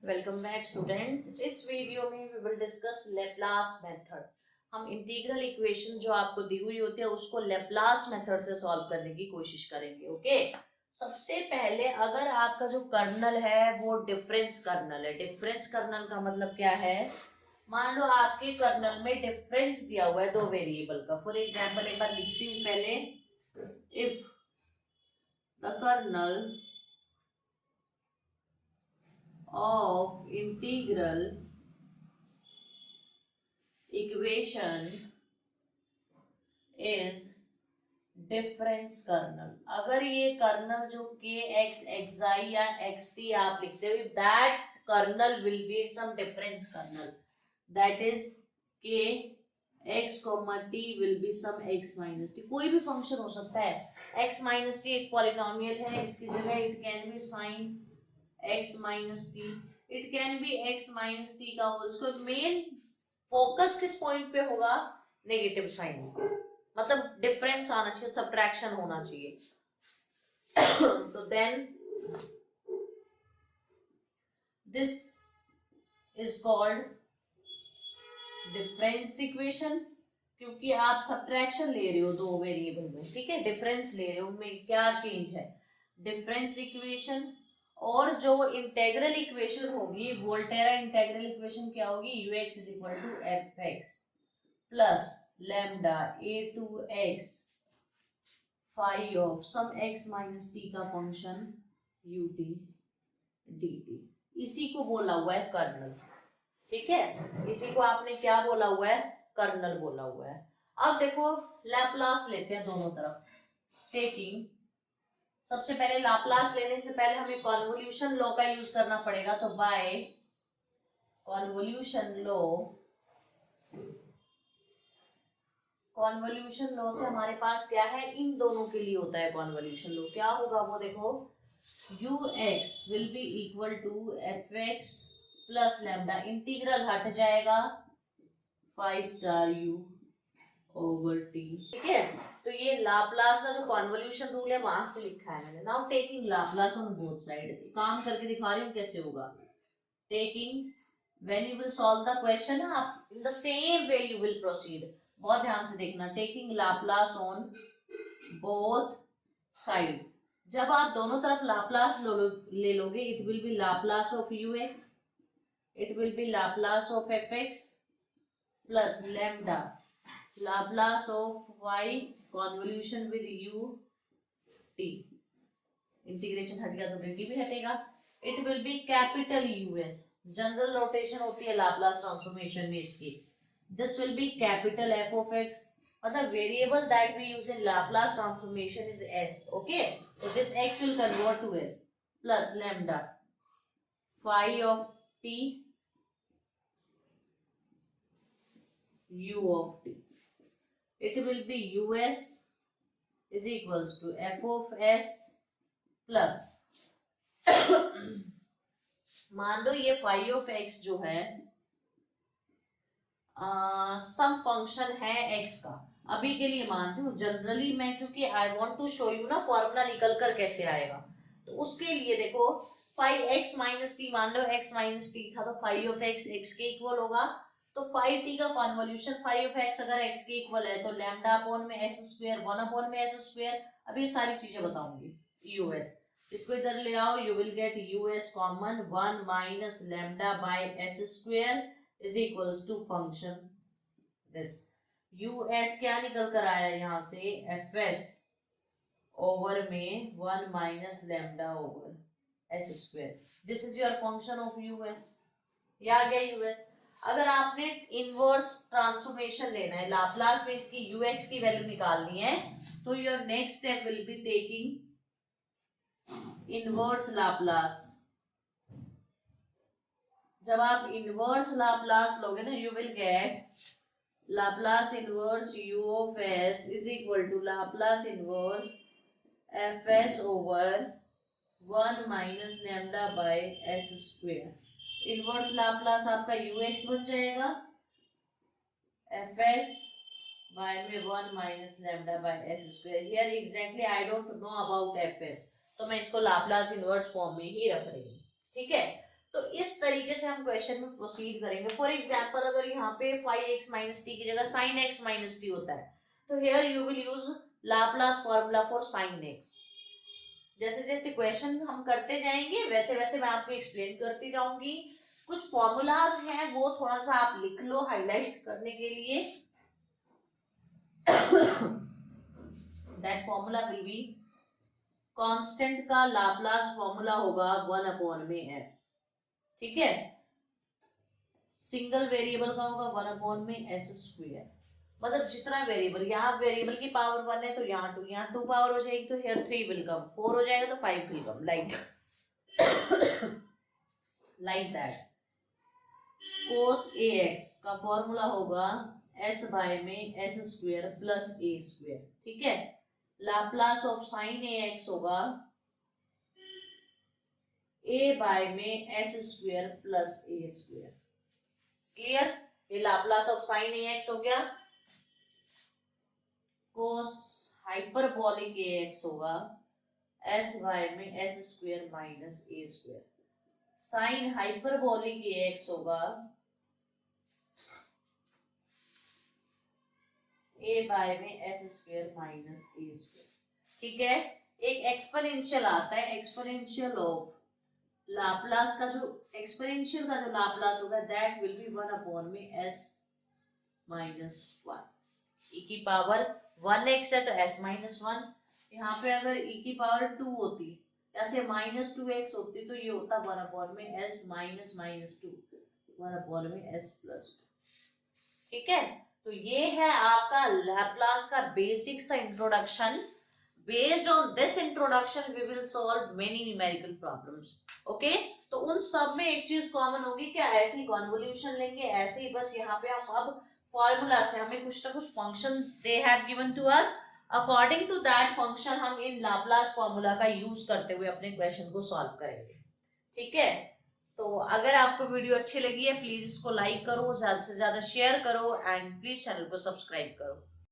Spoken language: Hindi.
Welcome back students. इस वीडियो में we will discuss Laplace method. हम इंटीग्रल इक्वेशन जो आपको दी हुई होती है उसको लेप्लास मेथड से सॉल्व करने की कोशिश करेंगे। ओके, सबसे पहले अगर आपका जो कर्नल है वो डिफरेंस कर्नल है। डिफरेंस कर्नल का मतलब क्या है? मान लो आपके कर्नल में डिफरेंस दिया हुआ है दो वेरिएबल का। फॉर एग्जाम्पल एक बार लिखती हूँ पहले, if the kernel of integral equation is difference kernel. अगर ये कर्नल जो के एक्स एक्स या एक्स टी आप लिखते हो, that kernel will be some difference kernel, that is K x comma t will be some x minus t. कोई भी फंक्शन हो सकता है। एक्स माइनस टी एक पॉलिनोमियल है, इसकी जगह it can be sine x minus t, it can be x minus t का होल स्क्वायर। मेन फोकस किस पॉइंट पे होगा? नेगेटिव साइन, मतलब डिफरेंस आना चाहिए, सब्ट्रैक्शन होना चाहिए। तो then this is called difference equation, क्योंकि आप सब्ट्रैक्शन ले रहे हो दो वेरिएबल में। ठीक है, डिफरेंस ले रहे हो, उनमें क्या चेंज है? Difference equation. और जो इंटेग्रल इक्वेशन होगी, वोल्टेरा इंटेग्रल इक्वेशन क्या होगी? ux is equal to F x plus lambda a to x phi of some x minus t का function u t d t. इसी को बोला हुआ है कर्नल। ठीक है, इसी को आपने क्या बोला हुआ है? कर्नल बोला हुआ है। अब देखो, लैप्लास लेते हैं दोनों तरफ। टेकिंग, सबसे पहले लाप्लास लेने से पहले हमें कॉन्वोल्यूशन लॉ का यूज करना पड़ेगा। तो बाय कॉन्वोल्यूशन लॉ, कॉन्वोल्यूशन लॉ से हमारे पास क्या है? इन दोनों के लिए होता है कॉन्वोल्यूशन लॉ। क्या होगा वो देखो, ux will be equal to F x plus lambda, integral हट जाएगा five star u over T. ठीक है, तो ये लाप्लास का जो कॉन्वोल्यूशन रूल है वहां से लिखा है मैंने। Now taking Laplace on both side, काम करके दिखा रही हूँ कैसे होगा। Taking, when you will solve the question, आप in the same way you will proceed. बहुत ध्यान से देखना। Taking Laplace on both side, जब आप दोनों तरफ लाप्लास ले लोगे, it will be Laplace of u x, it will be Laplace of f x plus lambda Laplace of y convolution with u t। Integration हट गया तो dt भी हटेगा। It will be capital US, general notation होती है लाप्लास ट्रांसफॉर्मेशन में इसकी। This will be capital f of x, मतलब variable that we use in Laplace transformation is s। Okay, so this x will convert to s plus lambda phi of t u of t. It will be us is equals to f of s plus मान लो ये फाई ऑफ एक्स जो है सम फंक्शन है x का। अभी के लिए मानती हूँ, जनरली मैं, क्योंकि I want to show you ना फॉर्मूला निकल कर कैसे आएगा, तो उसके लिए देखो, फाई एक्स माइनस टी, मान लो एक्स माइनस टी था, तो फाई ऑफ एक्स एक्स के इक्वल होगा। तो फाई टी का कॉन्वोल्यूशन, फाई ऑफ एक्स अगर एक्स के इक्वल है तो लैम्डा अपॉन में एस स्क्वायर, वन अपॉन में एस स्क्वायर। अब ये सारी चीजें बताऊंगी। यूएस, इसको इधर ले आओ, you will get u s common, one minus lambda by s square is equals to function this. U s क्या निकल कर आया यहाँ से? एफ एस ओवर में one minus lambda over s square. This is your function of u s. ये आ गया यूएस। अगर आपने इनवर्स ट्रांसफॉर्मेशन लेना है, लाप्लास में इसकी यूएक्स की वैल्यू निकालनी है, तो your next step will be taking inverse Laplace. जब आप इनवर्स लाप्लास लोगे ना, you will gate Laplace inverse u of s is equal to Laplace inverse fs over one minus lambda bye s square. Inverse Laplace आपका ux बन जाएगा, fs बाय में one minus lambda bye s square. Here exactly I don't know about fs, तो मैं इसको लाप्लास इनवर्स फॉर्म में ही रख रही हूँ। ठीक है, तो इस तरीके से हम क्वेश्चन में प्रोसीड करेंगे। फॉर एग्जाम्पल अगर यहाँ पे 5x माइनस टी की जगह sin x माइनस टी होता है, तो here you will use Laplace formula for sin x। जैसे जैसे क्वेश्चन हम करते जाएंगे वैसे वैसे मैं आपको एक्सप्लेन करती जाऊंगी। कुछ फॉर्मूलाज हैं वो थोड़ा सा आप लिख लो हाईलाइट करने के लिए। That formula will be, constant का लाप्लास फॉर्मूला होगा 1/s, ठीक है। सिंगल वेरिएबल का होगा 1/s²। मतलब जितना वेरिएबल, यहाँ वेरिएबल की पावर 1 है तो यहाँ 2, यहाँ 2 पावर हो जाएगी तो हियर 3 विल कम, 4 हो जाएगा तो 5 will come, like that. cos ax का फॉर्मूला होगा s बाय में s² प्लस a², ठीक है। लाप्लास ऑफ sin ax होगा a बाय में s² प्लस a²। क्लियर? ये लाप्लास ऑफ sin ax हो गया। cos हाइपरबोलिक ax होगा s बाय में s² minus a²। sin hyperbolic ax होगा a बाय में s² माइनस a², ठीक है। एक एक्सपोनेंशियल आता है, एक्सपोनेंशियल ऑफ लाप्लास का जो एक्सपोनेंशियल का जो लाप्लास होगा that will be 1/s minus 1। e की पावर 1x है तो s माइनस 1। यहाँ पे अगर e की पावर 2 होती, ऐसे -2x होती तो ये होता 1/s minus minus 2, 1/s plus 2, ठीक है। तो ये है आपका लैप्लास का बेसिक सा introduction. Based on this introduction we will solve many numerical problems, okay. तो उन सब में एक चीज कॉमन होगी, क्या ऐसे ही कॉन्वोल्यूशन लेंगे, ऐसे ही बस यहाँ पे हम अब फॉर्मूला से हमें कुछ ना कुछ function they have given to us, according to that function हम इन लाप्लास फॉर्मूला का यूज करते हुए अपने क्वेश्चन को सॉल्व करेंगे, ठीक है। तो अगर आपको वीडियो अच्छी लगी है प्लीज इसको लाइक करो, ज्यादा से ज्यादा शेयर करो एंड प्लीज चैनल को सब्सक्राइब करो।